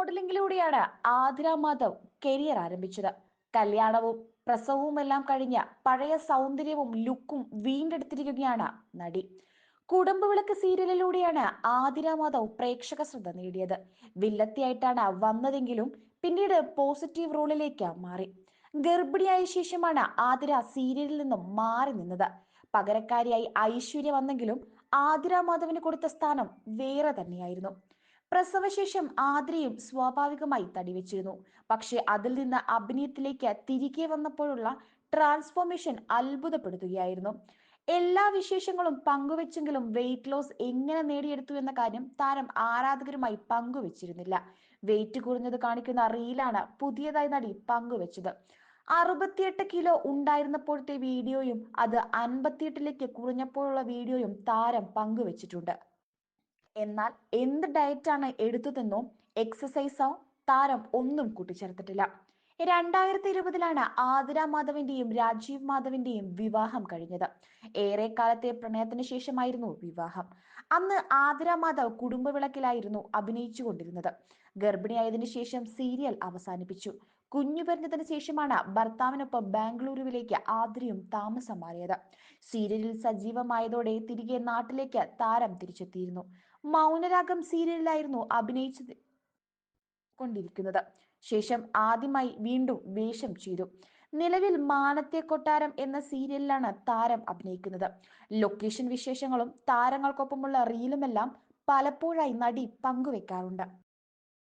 മോഡലിംഗിലൂടെയാണ് Athira Madhav career ആരംഭിച്ചത്. കല്യാണവും പ്രസവവുമെല്ലാം കഴിഞ്ഞ പഴയ സൗന്ദര്യവും ലുക്കും വീണ്ടെടുത്തിരിക്കുകയാണ് നടി. കുടുംബവിളക്ക് സീരിയലിലൂടെയാണ് ആതിര മാധവ് പ്രേക്ഷക ശ്രദ്ധ നേടിയത്. വില്ലത്തിയായിട്ടാണ് വന്നതെങ്കിലും പിന്നീട് പോസിറ്റീവ് റോളിലേക്ക് മാറി. ഗർഭിണിയായ ശേഷമാണ് ആതിര സീരിയലിൽ നിന്നും മാറി നിന്നത്. പകരക്കാരിയായി ഐശ്വര്യ വന്നെങ്കിലും ആതിര മാധവിന് കൊടുത്ത സ്ഥാനം വേറെ തന്നെയായിരുന്നു. പ്രസവശേഷം ആതിരയും സ്വാഭാവികമായി തടിവെച്ചിരുന്നു. പക്ഷെ അതിൽ നിന്ന് അഭിനയത്തിലേക്ക് തിരികെ വന്നപ്പോഴുള്ള ട്രാൻസ്ഫോർമേഷൻ അത്ഭുതപ്പെടുത്തുകയായിരുന്നു. എല്ലാ വിശേഷങ്ങളും പങ്കുവെച്ചെങ്കിലും വെയിറ്റ് ലോസ് എങ്ങനെ നേടിയെടുത്തു എന്ന കാര്യം താരം ആരാധകരുമായി പങ്കുവെച്ചിരുന്നില്ല. വെയിറ്റ് കുറഞ്ഞത് കാണിക്കുന്ന റീലാണ് പുതിയതായി നടി പങ്കുവെച്ചത്. 68 കിലോ ഉണ്ടായിരുന്നപ്പോഴത്തെ വീഡിയോയും അത് 58ലേക്ക് കുറഞ്ഞപ്പോഴുള്ള വീഡിയോയും താരം പങ്കുവെച്ചിട്ടുണ്ട്. എന്നാൽ എന്ത് ഡയറ്റാണ് എടുത്തതെന്നോ എക്സസൈസോ താരം ഒന്നും കൂട്ടിച്ചേർത്തിട്ടില്ല. 2020-ലാണ് ആതിര മാധവിന്റെയും രാജീവ് മാധവിന്റെയും വിവാഹം കഴിഞ്ഞത്. ഏറെക്കാലത്തെ പ്രണയത്തിന് ശേഷമായിരുന്നു വിവാഹം. അന്ന് ആതിര മാധവ് കുടുംബവിളക്കിലായിരുന്നു അഭിനയിച്ചുകൊണ്ടിരുന്നത്. ഗർഭിണിയായതിനു ശേഷം സീരിയൽ അവസാനിപ്പിച്ചു. കുഞ്ഞു പിറന്നതിന് ശേഷമാണ് ഭർത്താവിനൊപ്പം ബാംഗ്ലൂരുവിലേക്ക് ആതിരയും താമസം മാറിയത്. സീരിയലിൽ സജീവമായതോടെ തിരികെ നാട്ടിലേക്ക് താരം തിരിച്ചെത്തിയിരുന്നു. മൗനരാഗം സീരിയലിലായിരുന്നു അഭിനയിച്ചു കൊണ്ടിരിക്കുന്നത്. ശേഷം ആദ്യമായി വീണ്ടും വേഷം ചെയ്തു. നിലവിൽ മാനത്തെ കൊട്ടാരം എന്ന സീരിയലിലാണ് താരം അഭിനയിക്കുന്നത്. ലൊക്കേഷൻ വിശേഷങ്ങളും താരങ്ങൾക്കൊപ്പമുള്ള റീലുമെല്ലാം പലപ്പോഴായി നടി പങ്കുവെക്കാറുണ്ട്.